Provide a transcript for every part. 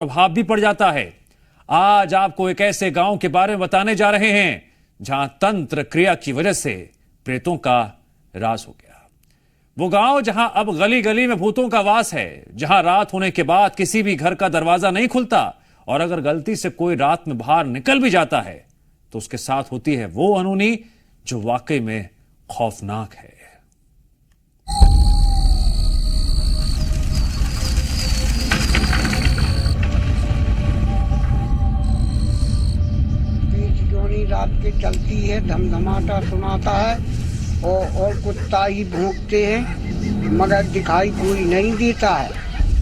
प्रभाव भी पड़ जाता है। आज आपको एक ऐसे गांव के बारे में बताने जा रहे हैं जहां तंत्र क्रिया की वजह से प्रेतों का राज हो गया। वो गांव जहां अब गली गली में भूतों का वास है, जहां रात होने के बाद किसी भी घर का दरवाजा नहीं खुलता और अगर गलती से कोई रात में बाहर निकल भी जाता है तो उसके साथ होती है वो अनहोनी जो वाकई में खौफनाक है। रात के चलती है, धमधमाटा सुनाता है और कुत्ता ही भौंकते हैं मगर दिखाई कोई नहीं देता है।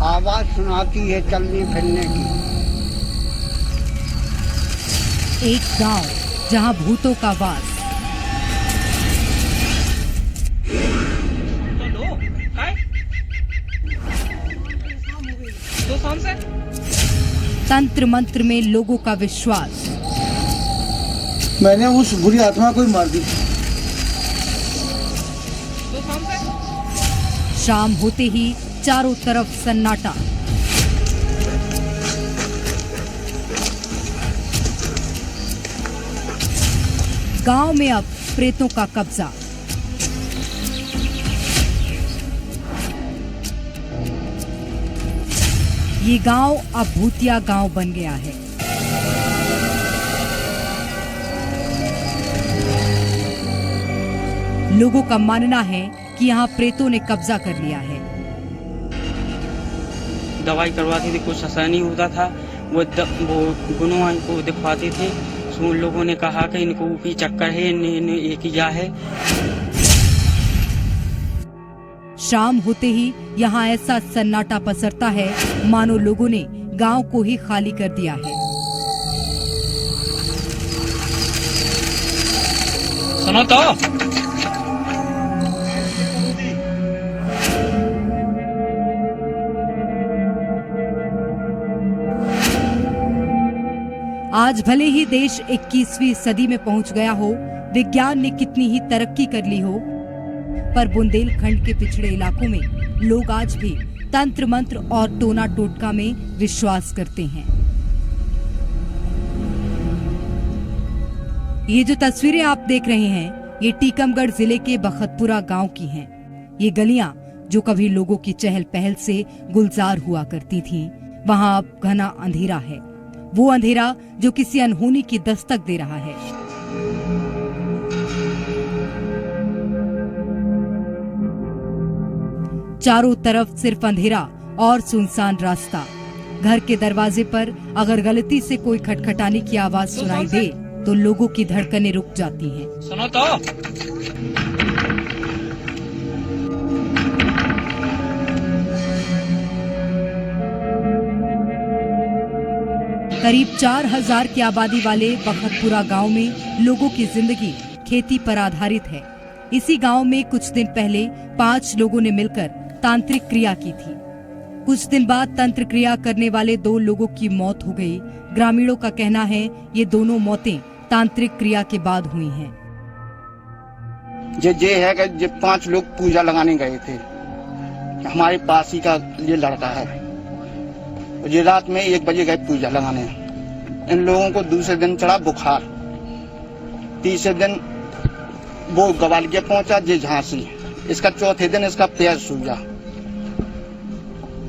आवाज सुनाती है चलने फिरने की। एक गांव जहां भूतों का वास। तंत्र मंत्र में लोगों का विश्वास। मैंने उस बुरी आत्मा को ही मार दी। शाम होते ही चारों तरफ सन्नाटा। गांव में अब प्रेतों का कब्जा। ये गांव अब भूतिया गांव बन गया है। लोगों का मानना है कि यहाँ प्रेतों ने कब्जा कर लिया है। दवाई करवाती थी, कुछ असर नहीं होता था। वो गुनों को दिखवाते थे। उन लोगों ने कहा कि इनको ऊपरी चक्कर है, एक ही जा है। शाम होते ही यहाँ ऐसा सन्नाटा पसरता है मानो लोगों ने गांव को ही खाली कर दिया है। सुनो तो आज भले ही देश 21वीं सदी में पहुंच गया हो, विज्ञान ने कितनी ही तरक्की कर ली हो, पर बुंदेलखंड के पिछड़े इलाकों में लोग आज भी तंत्र मंत्र और टोना टोटका में विश्वास करते हैं। ये जो तस्वीरें आप देख रहे हैं, ये टीकमगढ़ जिले के बखतपुरा गांव की हैं। ये गलियां जो कभी लोगों की चहल पहल से गुलजार हुआ करती थीं, वहां अब घना अंधेरा है। वो अंधेरा जो किसी अनहोनी की दस्तक दे रहा है। चारों तरफ सिर्फ अंधेरा और सुनसान रास्ता। घर के दरवाजे पर अगर गलती से कोई खटखटाने की आवाज सुनाई दे तो लोगों की धड़कनें रुक जाती हैं। सुनो तो करीब 4000 की आबादी वाले बखतपुरा गांव में लोगों की जिंदगी खेती पर आधारित है। इसी गांव में कुछ दिन पहले 5 लोगों ने मिलकर तांत्रिक क्रिया की थी। कुछ दिन बाद तंत्र क्रिया करने वाले 2 लोगों की मौत हो गई। ग्रामीणों का कहना है ये दोनों मौतें तांत्रिक क्रिया के बाद हुई हैं। ये है कि ये 5 लोग पूजा लगाने गए थे। हमारे पास ही का ये लड़का है। ये रात में 1 बजे गए पूजा लगाने। इन लोगों को दूसरे दिन चढ़ा बुखार। तीसरे दिन वो ग्वालियर पहुंचा, ये झांसी। इसका चौथे दिन इसका पैर सूजा।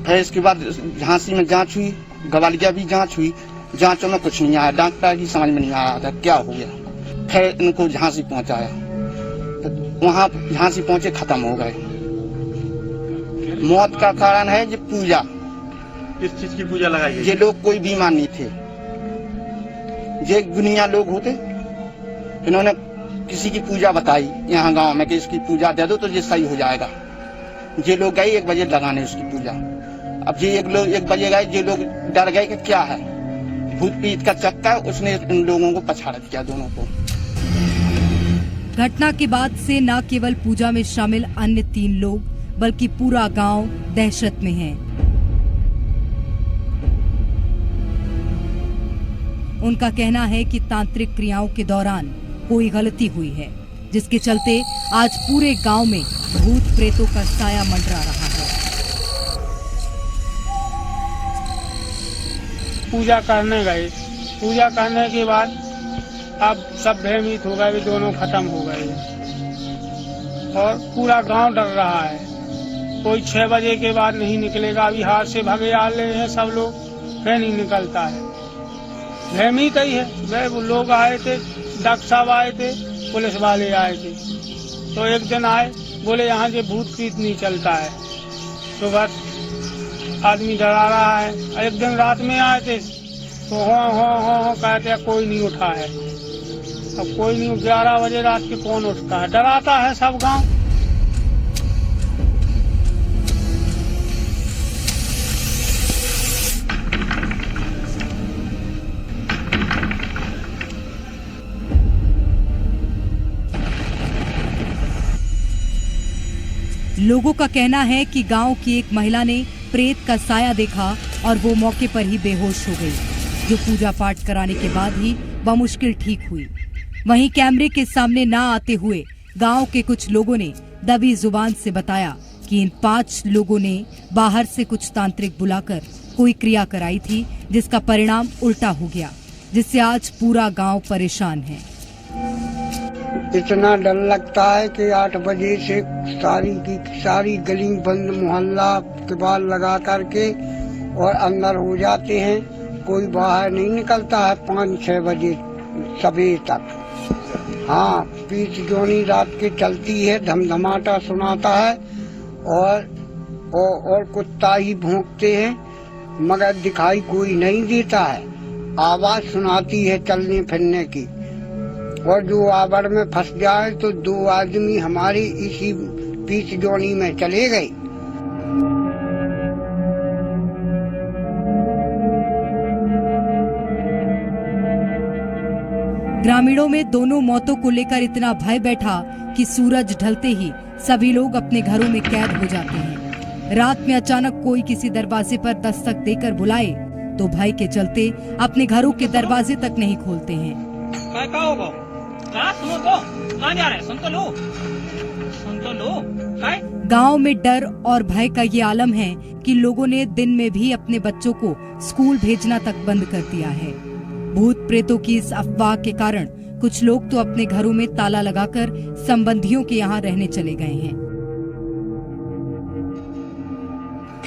फिर इसके बाद झांसी में जांच हुई, ग्वालियर भी जांच हुई। जांचों में कुछ नहीं आया। डॉक्टर की समझ में नहीं आ रहा था क्या हो गया। फिर इनको झांसी पहुंचाया तो वहां झांसी पहुंचे, खत्म हो गए। मौत का कारण है ये पूजा। किस चीज की पूजा लगाई? ये लोग कोई बीमार नहीं थे। ये गुनिया लोग होते। इन्होंने किसी की पूजा बताई यहाँ गांव में कि इसकी पूजा दे दो तो ये सही हो जाएगा। ये लोग गए 1 बजे लगाने उसकी पूजा। अब ये 1 बजे गए, ये लोग डर गए कि क्या है, भूत पीत का चक्कर। उसने इन लोगों को पछाड़ दिया, दोनों को। घटना के बाद से न केवल पूजा में शामिल अन्य 3 लोग बल्कि पूरा गांव दहशत में है। उनका कहना है कि तांत्रिक क्रियाओं के दौरान कोई गलती हुई है, जिसके चलते आज पूरे गांव में भूत प्रेतों का साया मंडरा रहा है। पूजा करने गए। पूजा करने के बाद अब सब भयभीत हो गए, दोनों खत्म हो गए और पूरा गांव डर रहा है। कोई 6 बजे के बाद नहीं निकलेगा। अभी हाथ से भगे आ रहे हैं सब लोग, फिर नहीं निकलता है। भयभीत ही है। वह लोग आए थे, डॉक्टर साहब आए थे, पुलिस वाले आए थे। तो एक दिन आए, बोले यहाँ से भूत प्रीत नहीं चलता है, तो बस आदमी डरा रहा है। एक दिन रात में आए थे तो हो कहते हैं कोई नहीं उठा है। अब कोई नहीं, 11 बजे रात के कौन उठता है, डराता है सब गांव। लोगों का कहना है कि गांव की एक महिला ने प्रेत का साया देखा और वो मौके पर ही बेहोश हो गई, जो पूजा पाठ कराने के बाद ही बमुश्किल ठीक हुई। वहीं कैमरे के सामने ना आते हुए गांव के कुछ लोगों ने दबी जुबान से बताया कि इन 5 लोगों ने बाहर से कुछ तांत्रिक बुलाकर कोई क्रिया कराई थी, जिसका परिणाम उल्टा हो गया, जिससे आज पूरा गांव परेशान है। इतना डर लगता है कि 8 बजे से सारी गली बंद, मोहल्ला किबाड़ लगा करके और अंदर हो जाते हैं। कोई बाहर नहीं निकलता है 5-6 बजे सवेर तक। हाँ, पीच जोनी रात के चलती है, धमधमाटा सुनाता है और कुत्ता ही भौंकते हैं, मगर दिखाई कोई नहीं देता है। आवाज सुनाती है चलने फिरने की, और जो आवर में फंस जाए तो 2 आदमी हमारे इसी पीच जोनी में चले गए। ग्रामीणों में दोनों मौतों को लेकर इतना भय बैठा कि सूरज ढलते ही सभी लोग अपने घरों में कैद हो जाते हैं। रात में अचानक कोई किसी दरवाजे पर दस्तक देकर बुलाए तो भय के चलते अपने घरों के दरवाजे तक नहीं खोलते हैं। गांव में डर और भय का ये आलम है कि लोगों ने दिन में भी अपने बच्चों को स्कूल भेजना तक बंद कर दिया है। भूत प्रेतों की इस अफवाह के कारण कुछ लोग तो अपने घरों में ताला लगाकर संबंधियों के यहाँ रहने चले गए हैं।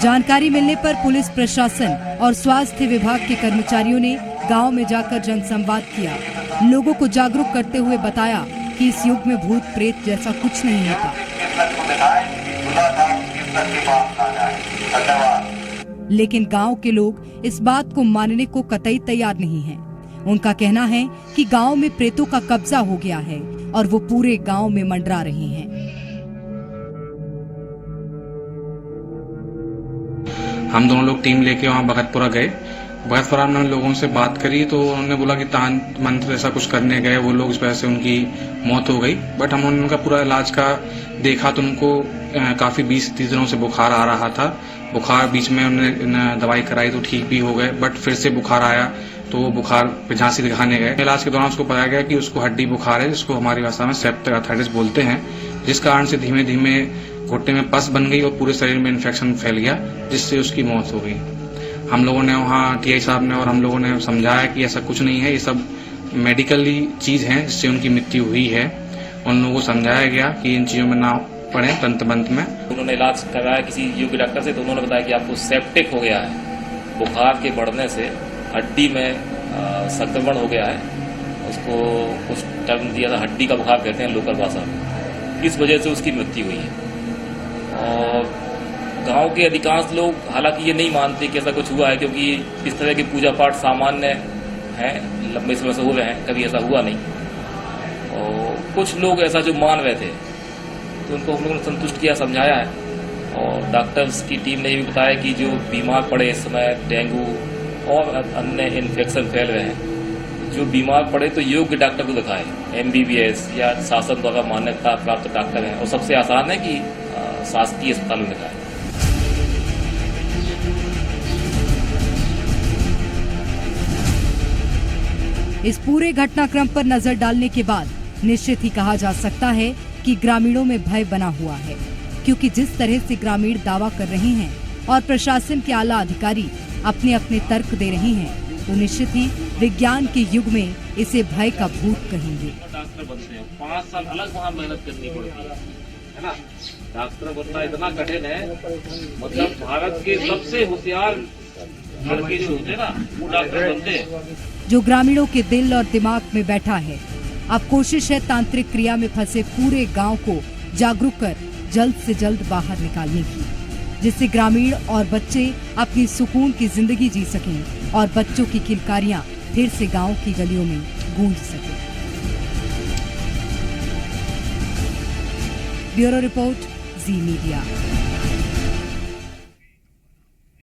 जानकारी मिलने पर पुलिस प्रशासन और स्वास्थ्य विभाग के कर्मचारियों ने गांव में जाकर जनसंवाद किया, लोगों को जागरूक करते हुए बताया कि इस युग में भूत प्रेत जैसा कुछ नहीं होता। लेकिन गांव के लोग इस बात को मानने को कतई तैयार नहीं हैं। उनका कहना है कि गांव में प्रेतों का कब्जा हो गया है और वो पूरे गांव में मंडरा रहे हैं। हम दोनों लोग टीम लेके वहाँ भगतपुरा गए। भगतपुरा में लोगों से बात करी तो उन्होंने बोला कि तांत्रिक मंत्र ऐसा कुछ करने गए वो लोग, इस वजह से उनकी मौत हो गई। बट हमने उनका पूरा इलाज का देखा तो उनको काफी 20-30 दिनों से बुखार आ रहा था। बुखार बीच में उन्होंने दवाई कराई तो ठीक भी हो गए, बट फिर से बुखार आया तो वो बुखार पे झांसी दिखाने गए। इलाज के दौरान उसको बताया गया कि उसको हड्डी बुखार है, जिसको हमारी भाषा में सेप्टिक आर्थराइटिस बोलते हैं, जिस कारण से धीमे धीमे घुटने में पस बन गई और पूरे शरीर में इन्फेक्शन फैल गया, जिससे उसकी मौत हो गई। हम लोगों ने वहाँ टीआई साहब ने और हम लोगों ने समझाया कि ऐसा कुछ नहीं है, ये सब मेडिकली चीज है जिससे उनकी मृत्यु हुई है। उन लोगों को समझाया गया कि इन चीजों में ना पड़े तंत्र मंत्र में। उन्होंने इलाज कराया किसी योग्य डॉक्टर से, तो उन्होंने बताया कि आपको सेप्टिक हो गया है, बुखार के बढ़ने से हड्डी में संक्रमण हो गया है। उसको कुछ टर्म दिया था, हड्डी का बुखार कहते हैं लोकल भाषा में, इस वजह से उसकी मृत्यु हुई है। और गांव के अधिकांश लोग हालांकि ये नहीं मानते कि ऐसा कुछ हुआ है, क्योंकि इस तरह के पूजा पाठ सामान्य हैं, लंबे समय से हो रहे हैं, कभी ऐसा हुआ नहीं। और कुछ लोग ऐसा जो मान रहे थे तो उनको हम लोगों ने संतुष्ट किया, समझाया है। और डॉक्टर्स की टीम ने भी बताया कि जो बीमार पड़े इस समय डेंगू और अन्य इन्फेक्शन फैल रहे हैं, जो बीमार पड़े तो योग्य डॉक्टर को दिखाएं, MBBS या शासन द्वारा मान्यता प्राप्त डॉक्टर हैं। और सबसे आसान है कि शासकीय अस्पताल में दिखाएं। इस पूरे घटनाक्रम पर नजर डालने के बाद निश्चित ही कहा जा सकता है कि ग्रामीणों में भय बना हुआ है, क्योंकि जिस तरह से ग्रामीण दावा कर रहे हैं और प्रशासन के आला अधिकारी अपने अपने तर्क दे रहे हैं, तो निश्चित ही विज्ञान के युग में इसे भय का भूत कहेंगे। डॉक्टर बनते हैं 5 साल अलग वहाँ मेहनत करनी पड़ती है ना। डॉक्टर बनना इतना कठिन है, मतलब भारत के सबसे होशियार लड़के जो होते हैं ना वो डॉक्टर बनते हैं। जो ग्रामीणों के दिल और दिमाग में बैठा है। अब कोशिश है तांत्रिक क्रिया में फंसे पूरे गांव को जागरूक कर जल्द से जल्द बाहर निकालने की, जिससे ग्रामीण और बच्चे अपनी सुकून की जिंदगी जी सकें और बच्चों की किलकारियां फिर से गांव की गलियों में गूंज सकें। ब्यूरो रिपोर्ट, जी मीडिया।